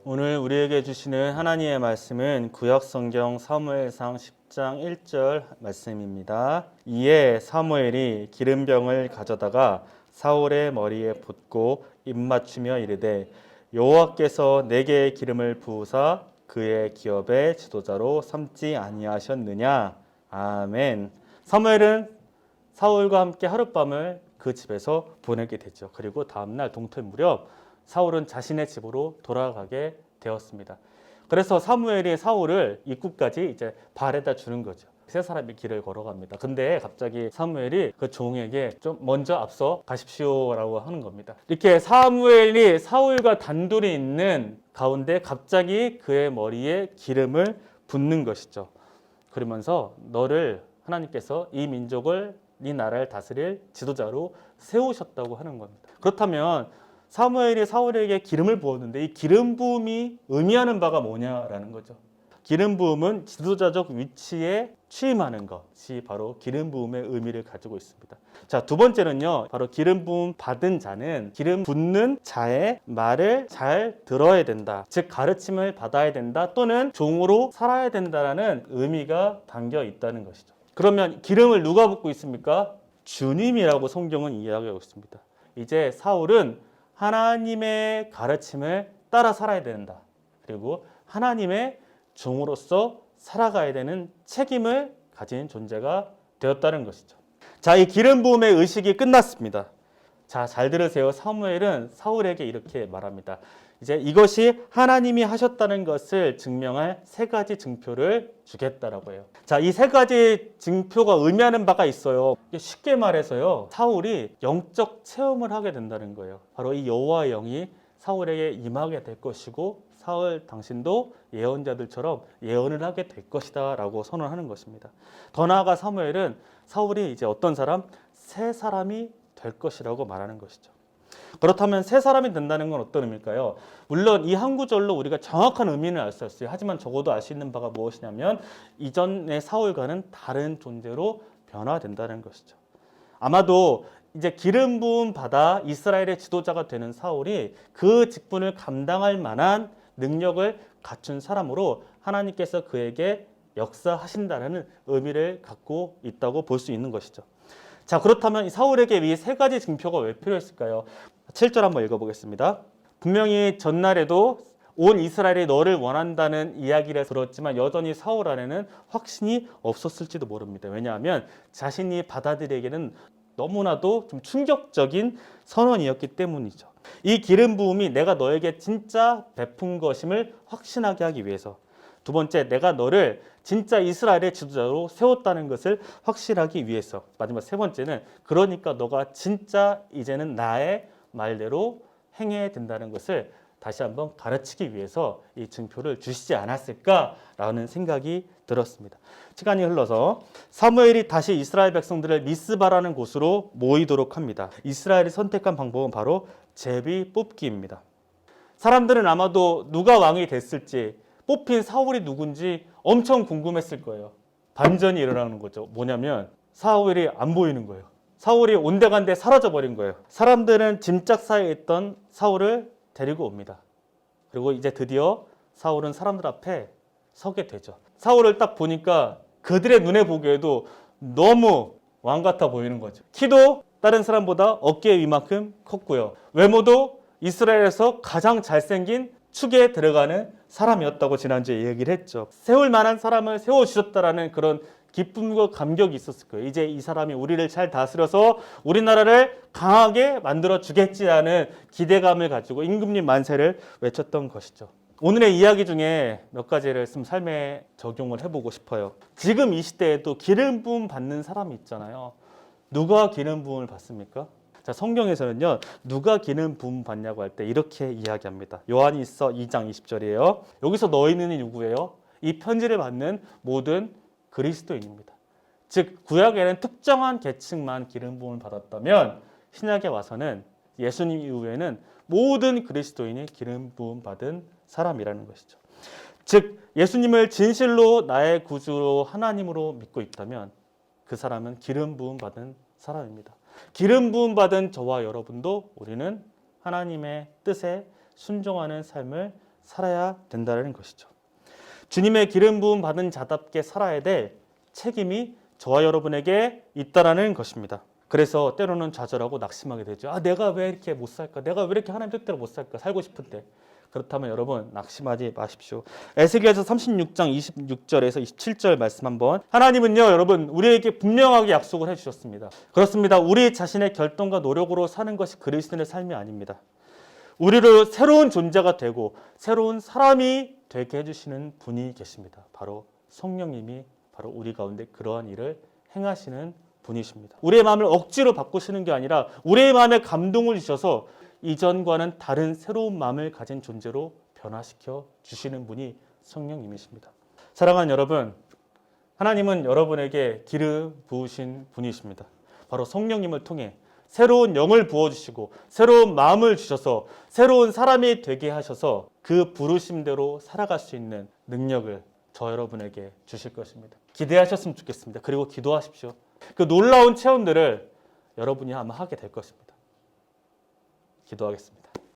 오늘 우리에게 주시는 하나님의 말씀은 구약성경 사무엘상 10장 1절 말씀입니다. 이에 사무엘이 기름병을 가져다가 사울의 머리에 붓고 입맞추며 이르되 여호와께서 내게 기름을 부으사 그의 기업의 지도자로 삼지 아니하셨느냐. 아멘. 사무엘은 사울과 함께 하룻밤을 그 집에서 보내게 되죠. 그리고 다음날 동토 무렵 사울은 자신의 집으로 돌아가게 되었습니다. 그래서 사무엘이 사울을 입구까지 이제 발에다 주는 거죠. 세 사람이 길을 걸어갑니다. 근데 갑자기 사무엘이 그 종에게 좀 먼저 앞서 가십시오라고 하는 겁니다. 이렇게 사무엘이 사울과 단둘이 있는 가운데 갑자기 그의 머리에 기름을 붓는 것이죠. 그러면서 너를 하나님께서 이 민족을 이 나라를 다스릴 지도자로 세우셨다고 하는 겁니다. 그렇다면 사무엘이 사울에게 기름을 부었는데 이 기름 부음이 의미하는 바가 뭐냐라는 거죠. 기름 부음은 지도자적 위치에 취임하는 것이 바로 기름 부음의 의미를 가지고 있습니다. 자, 두 번째는요. 바로 기름 부음 받은 자는 기름 붓는 자의 말을 잘 들어야 된다. 즉 가르침을 받아야 된다. 또는 종으로 살아야 된다라는 의미가 담겨 있다는 것이죠. 그러면 기름을 누가 붓고 있습니까? 주님이라고 성경은 이야기하고 있습니다. 이제 사울은 하나님의 가르침을 따라 살아야 된다. 그리고 하나님의 종으로서 살아가야 되는 책임을 가진 존재가 되었다는 것이죠. 자, 이 기름 부음의 의식이 끝났습니다. 자, 잘 들으세요. 사무엘은 사울에게 이렇게 말합니다. 이제 이것이 하나님이 하셨다는 것을 증명할 세 가지 증표를 주겠다라고 해요. 자, 이 세 가지 증표가 의미하는 바가 있어요. 쉽게 말해서요, 사울이 영적 체험을 하게 된다는 거예요. 바로 이 여호와의 영이 사울에게 임하게 될 것이고 사울 당신도 예언자들처럼 예언을 하게 될 것이다 라고 선언하는 것입니다. 더 나아가 사무엘은 사울이 이제 어떤 사람? 새 사람이 될 것이라고 말하는 것이죠. 그렇다면 새 사람이 된다는 건 어떤 의미일까요? 물론 이 한 구절로 우리가 정확한 의미는 알 수 없어요. 하지만 적어도 알 수 있는 바가 무엇이냐면 이전의 사울과는 다른 존재로 변화된다는 것이죠. 아마도 이제 기름 부음 받아 이스라엘의 지도자가 되는 사울이 그 직분을 감당할 만한 능력을 갖춘 사람으로 하나님께서 그에게 역사하신다는 의미를 갖고 있다고 볼 수 있는 것이죠. 자, 그렇다면 이 사울에게 이 세 가지 증표가 왜 필요했을까요? 7절 한번 읽어보겠습니다. 분명히 전날에도 온 이스라엘이 너를 원한다는 이야기를 들었지만 여전히 사울 안에는 확신이 없었을지도 모릅니다. 왜냐하면 자신이 받아들이기에는 너무나도 좀 충격적인 선언이었기 때문이죠. 이 기름 부음이 내가 너에게 진짜 베푼 것임을 확신하게 하기 위해서, 두 번째, 내가 너를 진짜 이스라엘의 지도자로 세웠다는 것을 확실하기 위해서, 마지막 세 번째는 그러니까 너가 진짜 이제는 나의 말대로 행해야 된다는 것을 다시 한번 가르치기 위해서 이 증표를 주시지 않았을까라는 생각이 들었습니다. 시간이 흘러서 사무엘이 다시 이스라엘 백성들을 미스바라는 곳으로 모이도록 합니다. 이스라엘이 선택한 방법은 바로 제비 뽑기입니다. 사람들은 아마도 누가 왕이 됐을지, 뽑힌 사울이 누군지 엄청 궁금했을 거예요. 반전이 일어나는 거죠. 뭐냐면 사울이 안 보이는 거예요. 사울이 온데간데 사라져 버린 거예요. 사람들은 짐짝 사이에 있던 사울을 데리고 옵니다. 그리고 이제 드디어 사울은 사람들 앞에 서게 되죠. 사울을 딱 보니까 그들의 눈에 보기에도 너무 왕 같아 보이는 거죠. 키도 다른 사람보다 어깨 위만큼 컸고요. 외모도 이스라엘에서 가장 잘생긴 축에 들어가는 사람이었다고 지난주에 얘기를 했죠. 세울 만한 사람을 세워주셨다라는 그런 기쁨과 감격이 있었을 거예요. 이제 이 사람이 우리를 잘 다스려서 우리나라를 강하게 만들어 주겠지라는 기대감을 가지고 임금님 만세를 외쳤던 것이죠. 오늘의 이야기 중에 몇 가지를 좀 삶에 적용을 해보고 싶어요. 지금 이 시대에도 기름 부음 받는 사람이 있잖아요. 누가 기름 부음을 받습니까? 자, 성경에서는요, 누가 기름 부음 받냐고 할 때 이렇게 이야기합니다. 요한일서 2장 20절이에요. 여기서 너희는 누구예요? 이 편지를 받는 모든 그리스도인입니다. 즉 구약에는 특정한 계층만 기름 부음을 받았다면 신약에 와서는 예수님 이후에는 모든 그리스도인이 기름 부음 받은 사람이라는 것이죠. 즉 예수님을 진실로 나의 구주로 하나님으로 믿고 있다면 그 사람은 기름 부음 받은 사람입니다. 기름 부음 받은 저와 여러분도 우리는 하나님의 뜻에 순종하는 삶을 살아야 된다는 것이죠. 주님의 기름 부음 받은 자답게 살아야 될 책임이 저와 여러분에게 있다라는 것입니다. 그래서 때로는 좌절하고 낙심하게 되죠. 내가 왜 이렇게 못 살까? 내가 왜 이렇게 하나님 뜻대로 못 살까? 살고 싶은데. 그렇다면 여러분 낙심하지 마십시오. 에스겔서 36장 26절에서 27절 말씀 한번. 하나님은요 여러분 우리에게 분명하게 약속을 해주셨습니다. 그렇습니다. 우리 자신의 결단과 노력으로 사는 것이 그리스도인의 삶이 아닙니다. 우리를 새로운 존재가 되고 새로운 사람이 되게 해주시는 분이 계십니다. 바로 성령님이 바로 우리 가운데 그러한 일을 행하시는 분이십니다. 우리의 마음을 억지로 바꾸시는 게 아니라 우리의 마음에 감동을 주셔서 이전과는 다른 새로운 마음을 가진 존재로 변화시켜 주시는 분이 성령님이십니다. 사랑하는 여러분, 하나님은 여러분에게 기름 부으신 분이십니다. 바로 성령님을 통해 새로운 영을 부어주시고 새로운 마음을 주셔서 새로운 사람이 되게 하셔서 그 부르심대로 살아갈 수 있는 능력을 저 여러분에게 주실 것입니다. 기대하셨으면 좋겠습니다. 그리고 기도하십시오. 그 놀라운 체험들을 여러분이 아마 하게 될 것입니다. 기도하겠습니다.